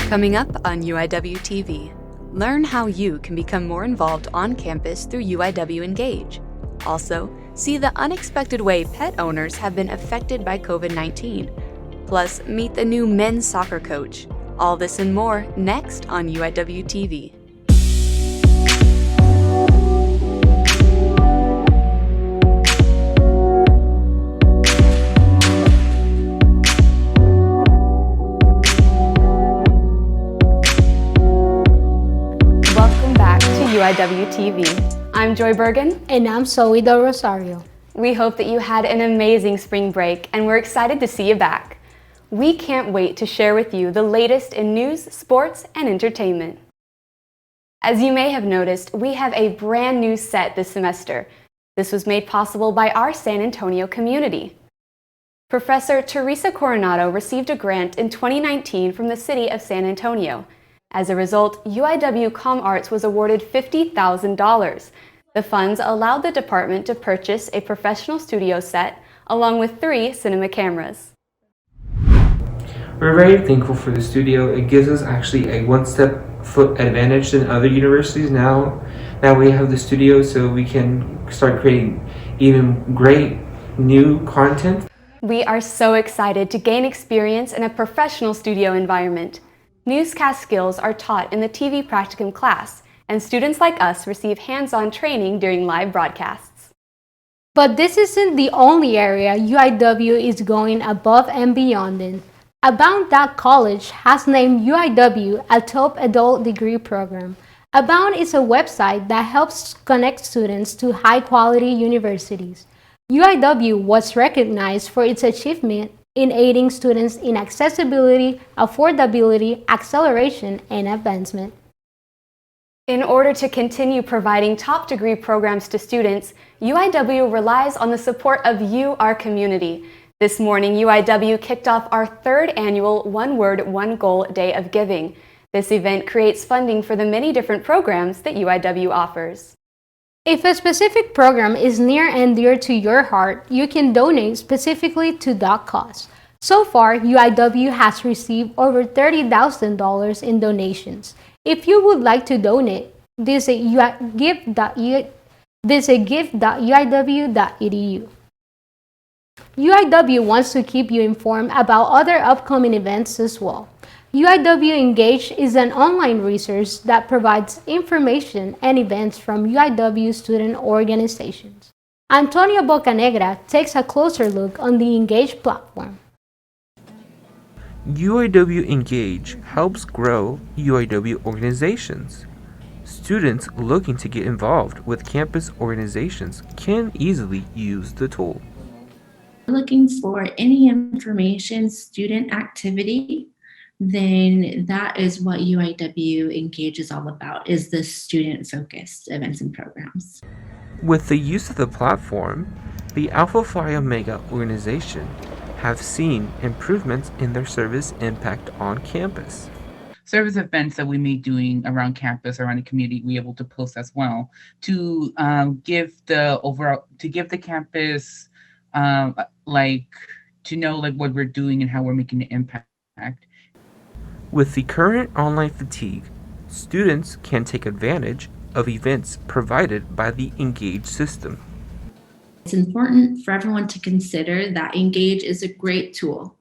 Coming up on UIWtv, learn how you can become more involved on campus through UIW Engage. Also, see the unexpected way pet owners have been affected by COVID-19. Plus, meet the new men's soccer coach. All this and more next on UIWtv. UIWtv. I'm Joy Bergen. And I'm Zoe Del Rosario. We hope that you had an amazing spring break and we're excited to see you back. We can't wait to share with you the latest in news, sports, and entertainment. As you may have noticed, we have a brand new set this semester. This was made possible by our San Antonio community. Professor Teresa Coronado received a grant in 2019 from the city of San Antonio. As a result, UIW Com Arts was awarded $50,000. The funds allowed the department to purchase a professional studio set along with 3 cinema cameras. We're very thankful for the studio. It gives us actually a one-foot advantage than other universities now. Now we have the studio so we can start creating even great new content. We are so excited to gain experience in a professional studio environment. Newscast skills are taught in the TV practicum class, and students like us receive hands-on training during live broadcasts. But this isn't the only area UIW is going above and beyond in. Abound College has named UIW a top adult degree program. Abound is a website that helps connect students to high-quality universities. UIW was recognized for its achievement in aiding students in accessibility, affordability, acceleration, and advancement. In order to continue providing top degree programs to students, UIW relies on the support of you, our community. This morning, UIW kicked off our 3rd annual One Word, One Goal Day of Giving. This event creates funding for the many different programs that UIW offers. If a specific program is near and dear to your heart, you can donate specifically to that cause. So far, UIW has received over $30,000 in donations. If you would like to donate, visit gift.uiw.edu. UIW wants to keep you informed about other upcoming events as well. UIW Engage is an online resource that provides information and events from UIW student organizations. Antonio Bocanegra takes a closer look on the Engage platform. UIW Engage helps grow UIW organizations. Students looking to get involved with campus organizations can easily use the tool. Looking for any information, student activity, then that is what UIW Engage is all about, is the student-focused events and programs. With the use of the platform, the Alpha Phi Omega organization have seen improvements in their service impact on campus. Service events that we may be doing around campus, around the community, we able to post as well to give the campus to know what we're doing and how we're making an impact. With the current online fatigue, students can take advantage of events provided by the Engage system. It's important for everyone to consider that Engage is a great tool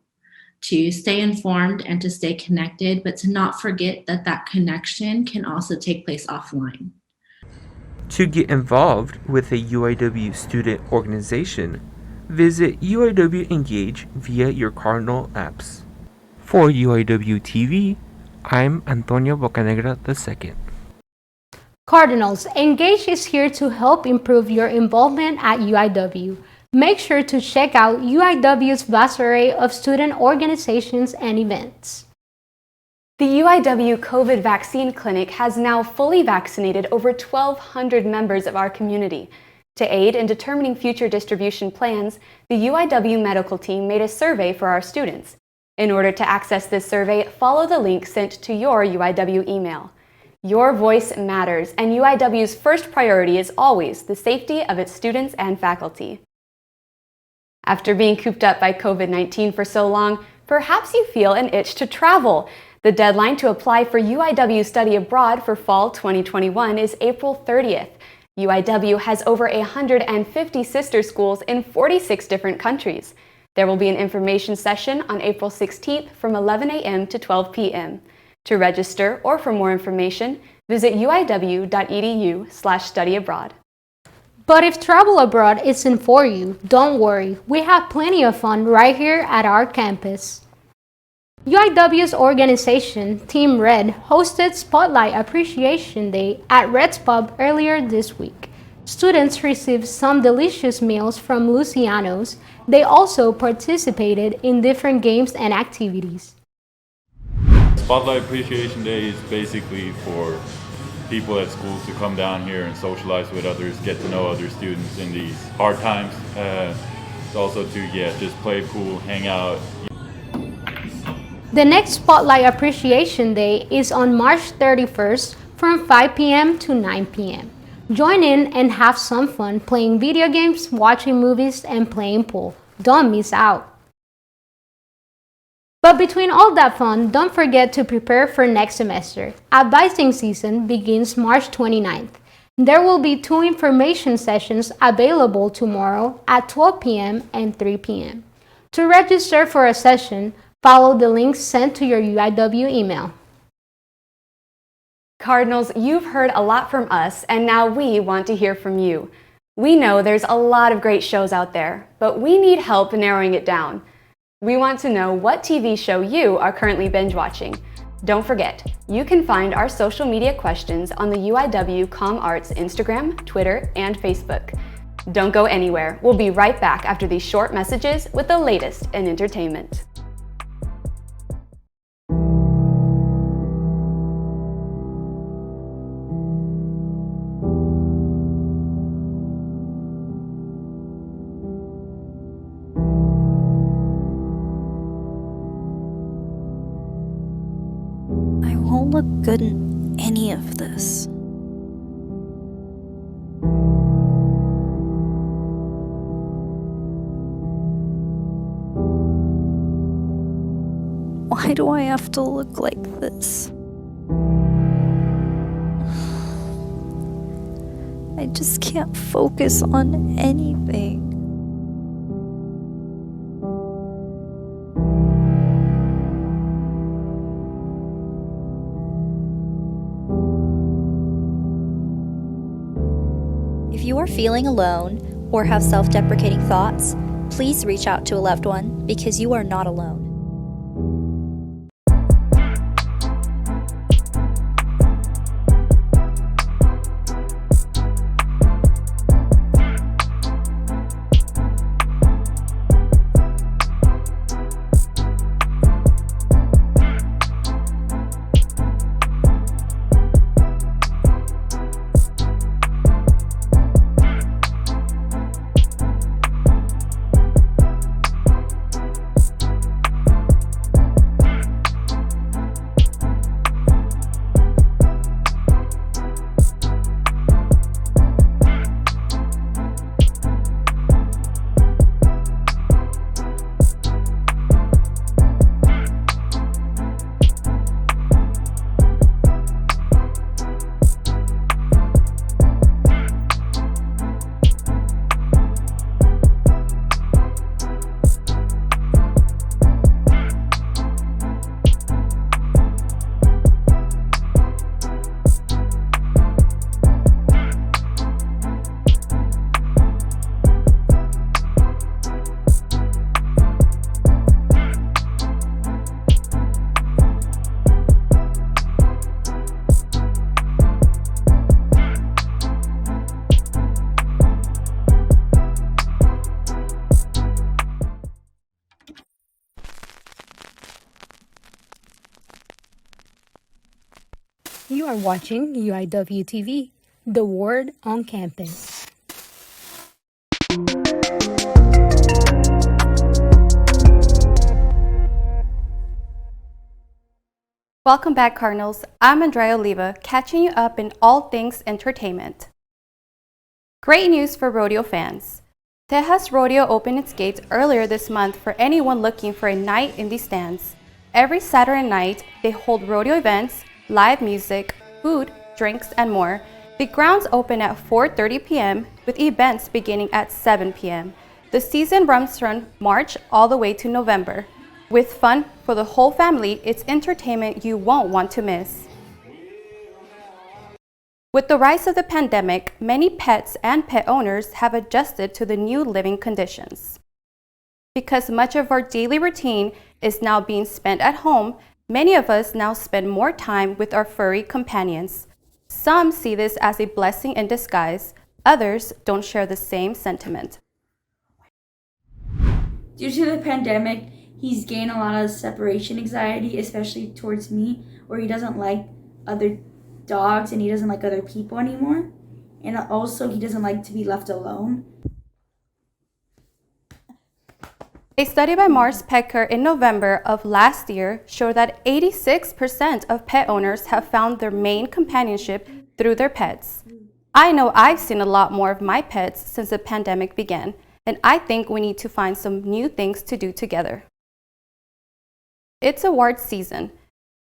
to stay informed and to stay connected, but to not forget that that connection can also take place offline. To get involved with a UIW student organization, visit UIW Engage via your Cardinal apps. For UIWtv, I'm Antonio Bocanegra II. Cardinals, Engage is here to help improve your involvement at UIW. Make sure to check out UIW's vast array of student organizations and events. The UIW COVID vaccine clinic has now fully vaccinated over 1,200 members of our community. To aid in determining future distribution plans, the UIW medical team made a survey for our students. In order to access this survey, follow the link sent to your UIW email. Your voice matters, and UIW's first priority is always the safety of its students and faculty. After being cooped up by COVID-19 for so long, perhaps you feel an itch to travel. The deadline to apply for UIW Study Abroad for Fall 2021 is April 30th. UIW has over 150 sister schools in 46 different countries. There will be an information session on April 16th from 11 a.m. to 12 p.m. To register or for more information, visit uiw.edu/studyabroad. But if travel abroad isn't for you, don't worry. We have plenty of fun right here at our campus. UIW's organization, Team Red, hosted Spotlight Appreciation Day at Red's Pub earlier this week. Students received some delicious meals from Luciano's. They also participated in different games and activities. Spotlight Appreciation Day is basically for people at schools to come down here and socialize with others, get to know other students in these hard times. It's also to, just play pool, hang out. The next Spotlight Appreciation Day is on March 31st from 5 p.m. to 9 p.m. Join in and have some fun playing video games, watching movies, and playing pool. Don't miss out. But between all that fun, don't forget to prepare for next semester. Advising season begins March 29th. There will be 2 information sessions available tomorrow at 12 p.m. and 3 p.m. To register for a session, follow the links sent to your UIW email. Cardinals, you've heard a lot from us, and now we want to hear from you. We know there's a lot of great shows out there, but we need help narrowing it down. We want to know what TV show you are currently binge watching. Don't forget, you can find our social media questions on the UIW ComArts Instagram, Twitter, and Facebook. Don't go anywhere. We'll be right back after these short messages with the latest in entertainment. I won't look good in any of this. Why do I have to look like this? I just can't focus on anything. If you are feeling alone or have self-deprecating thoughts, please reach out to a loved one because you are not alone. You are watching UIWtv, the word on campus. Welcome back, Cardinals. I'm Andrea Oliva, catching you up in all things entertainment. Great news for rodeo fans. Texas Rodeo opened its gates earlier this month for anyone looking for a night in the stands. Every Saturday night, they hold rodeo events, live music, food, drinks, and more. The grounds open at 4:30 p.m. with events beginning at 7 p.m. The season runs from March all the way to November. With fun for the whole family, it's entertainment you won't want to miss. With the rise of the pandemic, many pets and pet owners have adjusted to the new living conditions. Because much of our daily routine is now being spent at home, many of us now spend more time with our furry companions. Some see this as a blessing in disguise. Others don't share the same sentiment. Due to the pandemic, he's gained a lot of separation anxiety, especially towards me, where he doesn't like other dogs and he doesn't like other people anymore. And also, he doesn't like to be left alone. A study by Mars Petcare in November of last year showed that 86% of pet owners have found their main companionship through their pets. I know I've seen a lot more of my pets since the pandemic began, and I think we need to find some new things to do together. It's awards season.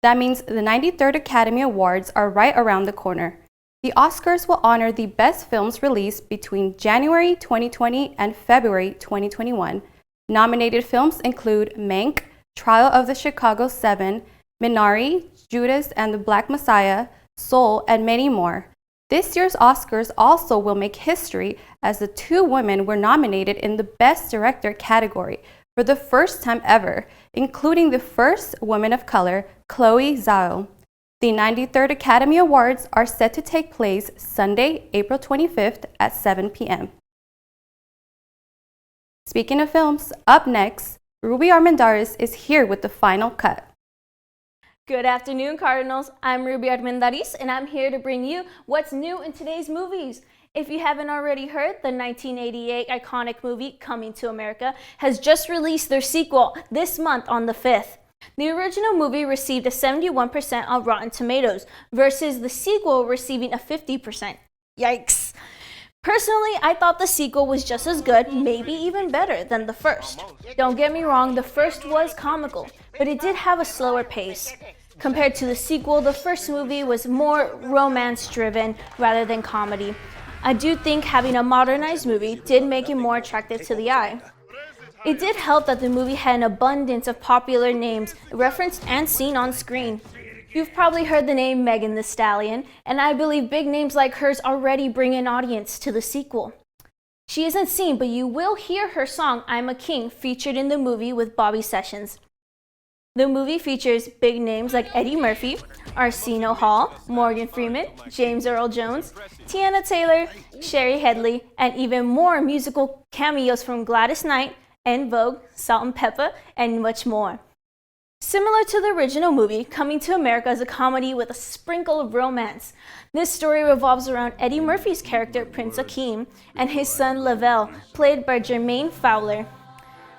That means the 93rd Academy Awards are right around the corner. The Oscars will honor the best films released between January 2020 and February 2021. Nominated films include Mank, Trial of the Chicago 7, Minari, Judas and the Black Messiah, Soul, and many more. This year's Oscars also will make history as the two women were nominated in the Best Director category for the first time ever, including the first woman of color, Chloe Zhao. The 93rd Academy Awards are set to take place Sunday, April 25th at 7 p.m. Speaking of films, up next, Ruby Armendariz is here with the final cut. Good afternoon, Cardinals. I'm Ruby Armendariz, and I'm here to bring you what's new in today's movies. If you haven't already heard, the 1988 iconic movie Coming to America has just released their sequel this month on the 5th. The original movie received a 71% on Rotten Tomatoes versus the sequel receiving a 50%. Yikes! Personally, I thought the sequel was just as good, maybe even better than the first. Don't get me wrong, the first was comical, but it did have a slower pace. Compared to the sequel, the first movie was more romance-driven rather than comedy. I do think having a modernized movie did make it more attractive to the eye. It did help that the movie had an abundance of popular names referenced and seen on screen. You've probably heard the name Megan Thee Stallion, and I believe big names like hers already bring an audience to the sequel. She isn't seen, but you will hear her song I'm a King featured in the movie with Bobby Sessions. The movie features big names like Eddie Murphy, Arsenio Hall, Morgan Freeman, James Earl Jones, Tiana Taylor, Sherry Headley, and even more musical cameos from Gladys Knight, En Vogue, Salt and Pepper, and much more. Similar to the original movie, Coming to America is a comedy with a sprinkle of romance. This story revolves around Eddie Murphy's character, Prince Akeem, and his son, Lavelle, played by Jermaine Fowler.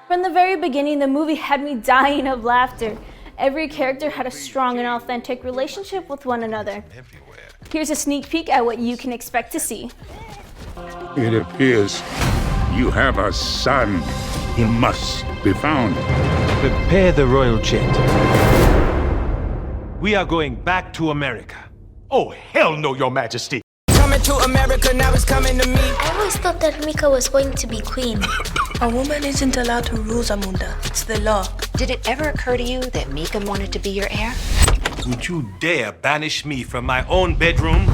From the very beginning, the movie had me dying of laughter. Every character had a strong and authentic relationship with one another. Here's a sneak peek at what you can expect to see. It appears you have a son. He must be found. Prepare the royal jet. We are going back to America. Oh, hell no, Your Majesty. Coming to America, now it's coming to me. I always thought that Mika was going to be queen. A woman isn't allowed to rule Zamunda. It's the law. Did it ever occur to you that Mika wanted to be your heir? Would you dare banish me from my own bedroom?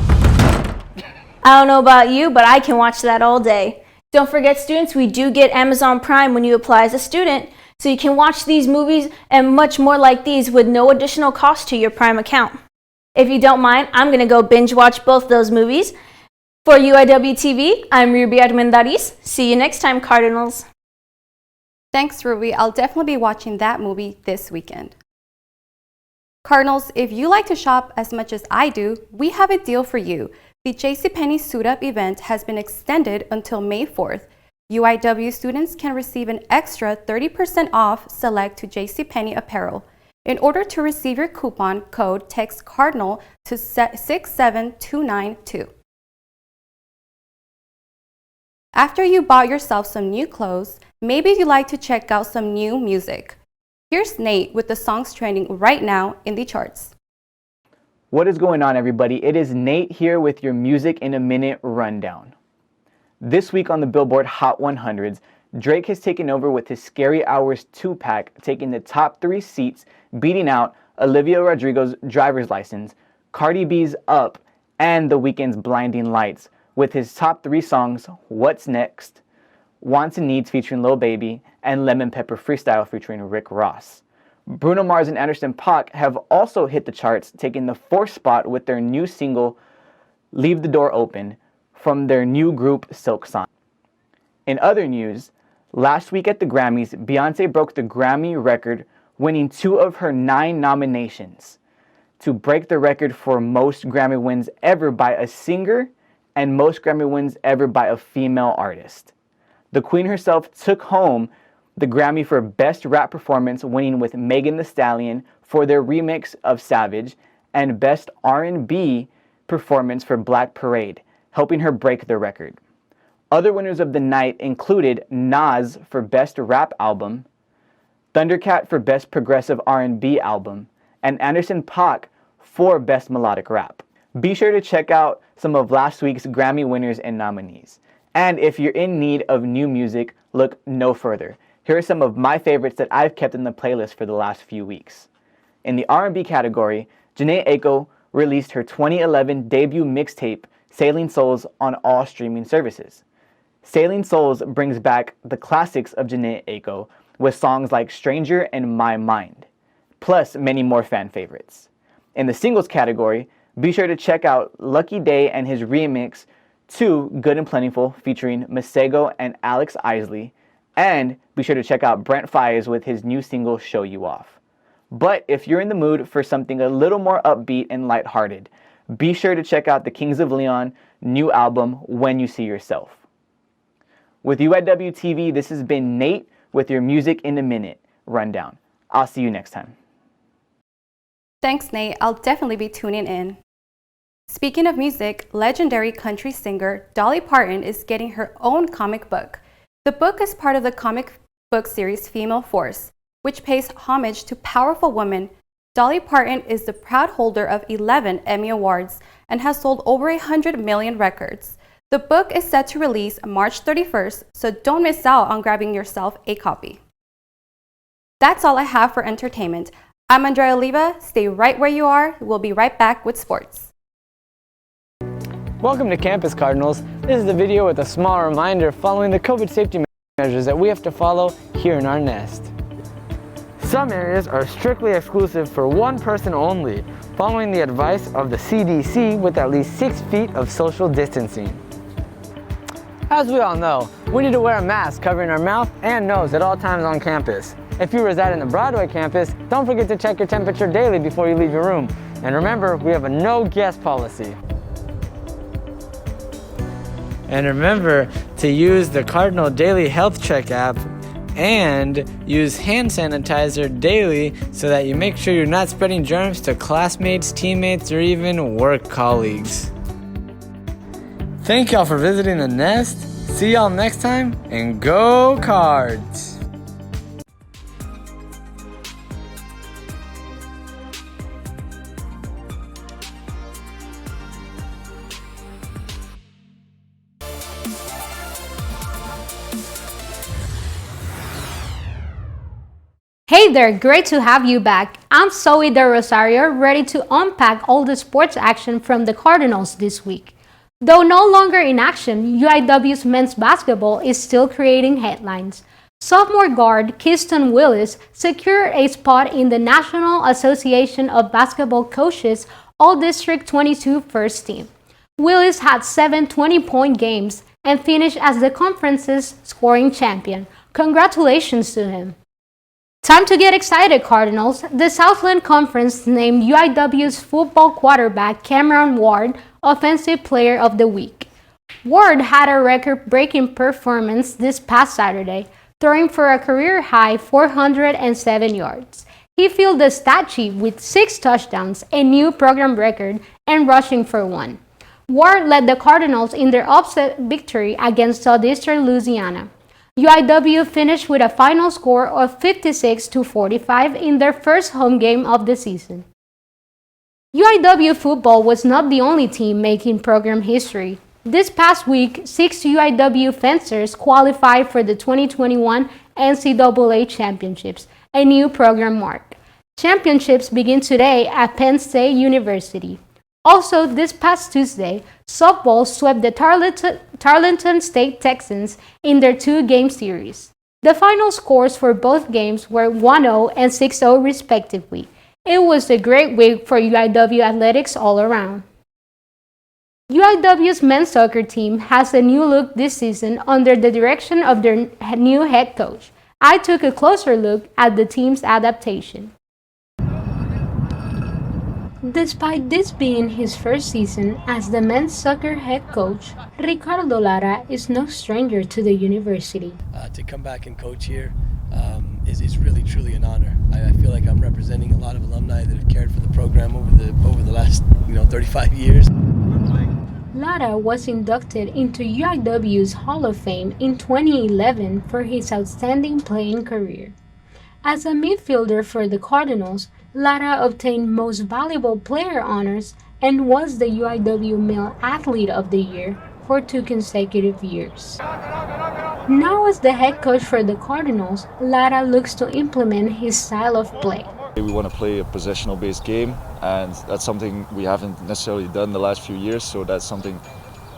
I don't know about you, but I can watch that all day. Don't forget, students, we do get Amazon Prime when you apply as a student, so you can watch these movies and much more like these with no additional cost to your Prime account. If you don't mind, I'm going to go binge watch both those movies. For UIWtv, I'm Ruby Armendariz. See you next time, Cardinals. Thanks, Ruby. I'll definitely be watching that movie this weekend. Cardinals, if you like to shop as much as I do, we have a deal for you. The JCPenney Suit Up event has been extended until May 4th. UIW students can receive an extra 30% off select to JCPenney apparel. In order to receive your coupon code, text CARDINAL to 67292. After you bought yourself some new clothes, maybe you'd like to check out some new music. Here's Nate with the songs trending right now in the charts. What is going on, everybody? It is Nate here with your Music in a Minute rundown. This week on the Billboard Hot 100s, Drake has taken over with his Scary Hours 2-pack, taking the top 3 seats, beating out Olivia Rodrigo's Driver's License, Cardi B's Up, and The Weeknd's Blinding Lights, with his top 3 songs, What's Next, Wants and Needs featuring Lil Baby, and Lemon Pepper Freestyle featuring Rick Ross. Bruno Mars and Anderson .Paak have also hit the charts, taking the 4th spot with their new single, Leave the Door Open, from their new group, Silk Sonic. In other news, last week at the Grammys, Beyoncé broke the Grammy record, winning 2 of her 9 nominations, to break the record for most Grammy wins ever by a singer and most Grammy wins ever by a female artist. The Queen herself took home the Grammy for Best Rap Performance, winning with Megan Thee Stallion for their remix of Savage, and Best R&B Performance for Black Parade, helping her break the record. Other winners of the night included Nas for Best Rap Album, Thundercat for Best Progressive R&B Album, and Anderson .Paak for Best Melodic Rap. Be sure to check out some of last week's Grammy winners and nominees. And if you're in need of new music, look no further. Here are some of my favorites that I've kept in the playlist for the last few weeks. In the R&B category, Jhené Aiko released her 2011 debut mixtape, Sailing Souls, on all streaming services. Sailing Souls brings back the classics of Jhené Aiko with songs like Stranger and My Mind, plus many more fan favorites. In the singles category, be sure to check out Lucky Day and his remix to Good and Plentiful featuring Masego and Alex Isley, and be sure to check out Brent Faiyaz with his new single Show You Off. But if you're in the mood for something a little more upbeat and lighthearted, be sure to check out the Kings of Leon new album When You See Yourself. With UIWtv, this has been Nate with your Music in a Minute rundown. I'll see you next time. Thanks, Nate. I'll definitely be tuning in. Speaking of music, legendary country singer Dolly Parton is getting her own comic book. The book is part of the comic book series Female Force, which pays homage to powerful women. Dolly Parton is the proud holder of 11 Emmy Awards and has sold over 100 million records. The book is set to release March 31st, so don't miss out on grabbing yourself a copy. That's all I have for entertainment. I'm Andrea Oliva. Stay right where you are. We'll be right back with sports. Welcome to Campus Cardinals. This is a video with a small reminder following the COVID safety measures that we have to follow here in our nest. Some areas are strictly exclusive for one person only, following the advice of the CDC with at least 6 feet of social distancing. As we all know, we need to wear a mask covering our mouth and nose at all times on campus. If you reside in the Broadway campus, don't forget to check your temperature daily before you leave your room. And remember, we have a no guest policy. And remember to use the Cardinal Daily Health Check app and use hand sanitizer daily so that you make sure you're not spreading germs to classmates, teammates, or even work colleagues. Thank y'all for visiting the nest. See y'all next time, and go Cards! Hey there, great to have you back. I'm Zoe de Rosario, ready to unpack all the sports action from the Cardinals this week. Though no longer in action, UIW's men's basketball is still creating headlines. Sophomore guard Keyston Willis secured a spot in the National Association of Basketball Coaches All-District 22 first team. Willis had 7 20-point games and finished as the conference's scoring champion. Congratulations to him. Time to get excited, Cardinals. The Southland Conference named UIW's football quarterback Cameron Ward Offensive Player of the Week. Ward had a record-breaking performance this past Saturday, throwing for a career-high 407 yards. He filled the stat sheet with 6 touchdowns, a new program record, and rushing for 1. Ward led the Cardinals in their upset victory against Southeastern Louisiana. UIW finished with a final score of 56-45 in their first home game of the season. UIW football was not the only team making program history. This past week, 6 UIW fencers qualified for the 2021 NCAA Championships, a new program mark. Championships begin today at Penn State University. Also, this past Tuesday, softball swept the Tarleton State Texans in their 2-game series. The final scores for both games were 1-0 and 6-0 respectively. It was a great week for UIW athletics all around. UIW's men's soccer team has a new look this season under the direction of their new head coach. I took a closer look at the team's adaptation. Despite this being his first season as the men's soccer head coach, Ricardo Lara is no stranger to the university. To come back and coach here is really truly an honor. I feel like I'm representing a lot of alumni that have cared for the program over the last 35 years. Lara was inducted into UIW's Hall of Fame in 2011 for his outstanding playing career. As a midfielder for the Cardinals, Lara obtained Most Valuable Player honors and was the UIW Male Athlete of the Year for 2 consecutive years. Now as the head coach for the Cardinals, Lara looks to implement his style of play. We want to play a possessional-based game, and that's something we haven't necessarily done the last few years, so that's something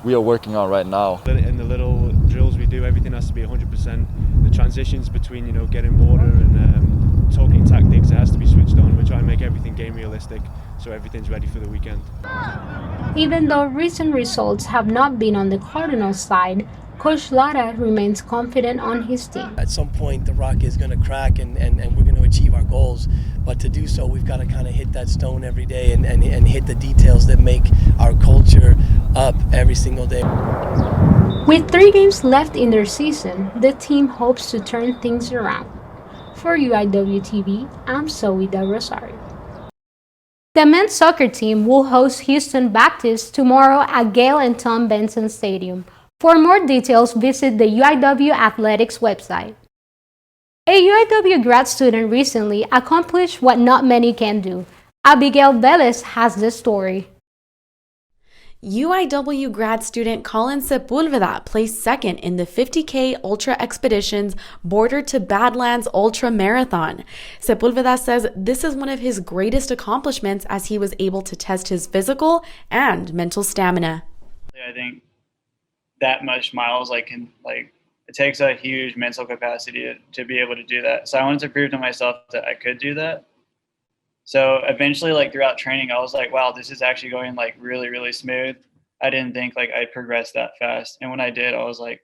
we are working on right now. In the little drills we do, everything has to be 100%. The transitions between, getting water and talking tactics, it has to be switched on. We try and make everything game realistic, so everything's ready for the weekend. Even though recent results have not been on the Cardinals' side, Coach Lara remains confident on his team. At some point, the rock is going to crack and we're going to achieve our goals. But to do so, we've got to kind of hit that stone every day and hit the details that make our culture up every single day. With 3 games left in their season, the team hopes to turn things around. For UIWtv, I'm Zoe Del Rosario. The men's soccer team will host Houston Baptist tomorrow at Gail and Tom Benson Stadium. For more details, visit the UIW Athletics website. A UIW grad student recently accomplished what not many can do. Abigail Velez has the story. UIW grad student Colin Sepulveda placed second in the 50K Ultra Expeditions Border to Badlands Ultra Marathon. Sepulveda says this is one of his greatest accomplishments as he was able to test his physical and mental stamina. I think that much miles, it takes a huge mental capacity to be able to do that. So I wanted to prove to myself that I could do that. So eventually, throughout training, I was like, wow, this is actually going really, really smooth. I didn't think I'd progress that fast. And when I did, I was like,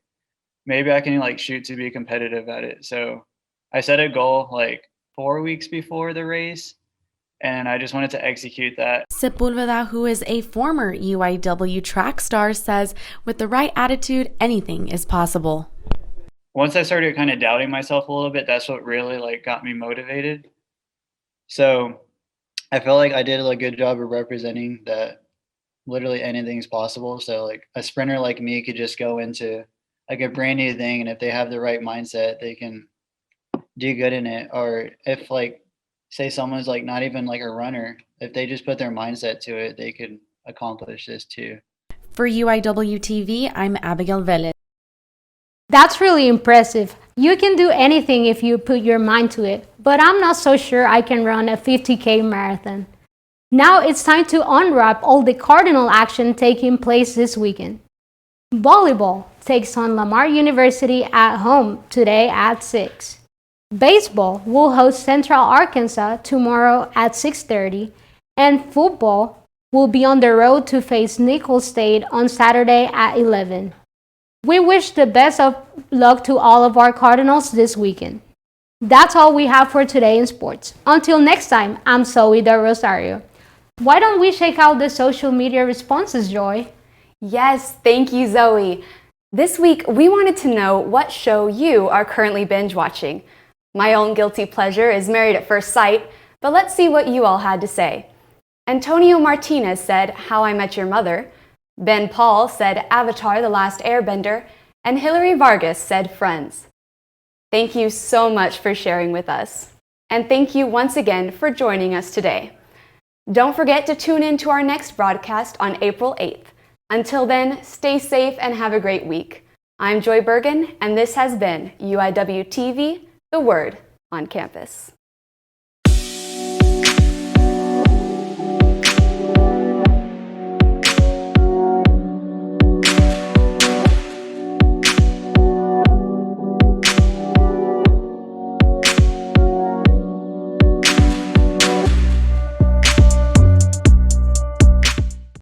maybe I can shoot to be competitive at it. So I set a goal 4 weeks before the race, and I just wanted to execute that. Sepulveda, who is a former UIW track star, says with the right attitude, anything is possible. Once I started kind of doubting myself a little bit, that's what really got me motivated. So I felt like I did a good job of representing that literally anything's possible. So a sprinter like me could just go into a brand new thing, and if they have the right mindset, they can do good in it. Or if say someone's not even a runner, if they just put their mindset to it, they could accomplish this too. For UIWtv, I'm Abigail Velez. That's really impressive. You can do anything if you put your mind to it, but I'm not so sure I can run a 50K marathon. Now it's time to unwrap all the Cardinal action taking place this weekend. Volleyball takes on Lamar University at home today at 6. Baseball will host Central Arkansas tomorrow at 6:30, and football will be on the road to face Nicholls State on Saturday at 11. We wish the best of luck to all of our Cardinals this weekend. That's all we have for today in sports. Until next time, I'm Zoe Del Rosario. Why don't we check out the social media responses, Joy? Yes, thank you, Zoe. This week, we wanted to know what show you are currently binge watching. My own guilty pleasure is Married at First Sight, but let's see what you all had to say. Antonio Martinez said How I Met Your Mother. Ben Paul said Avatar: The Last Airbender, and Hilary Vargas said Friends. Thank you so much for sharing with us. And thank you once again for joining us today. Don't forget to tune in to our next broadcast on April 8th. Until then, stay safe and have a great week. I'm Joy Bergen, and this has been UIWtv, the Word on Campus.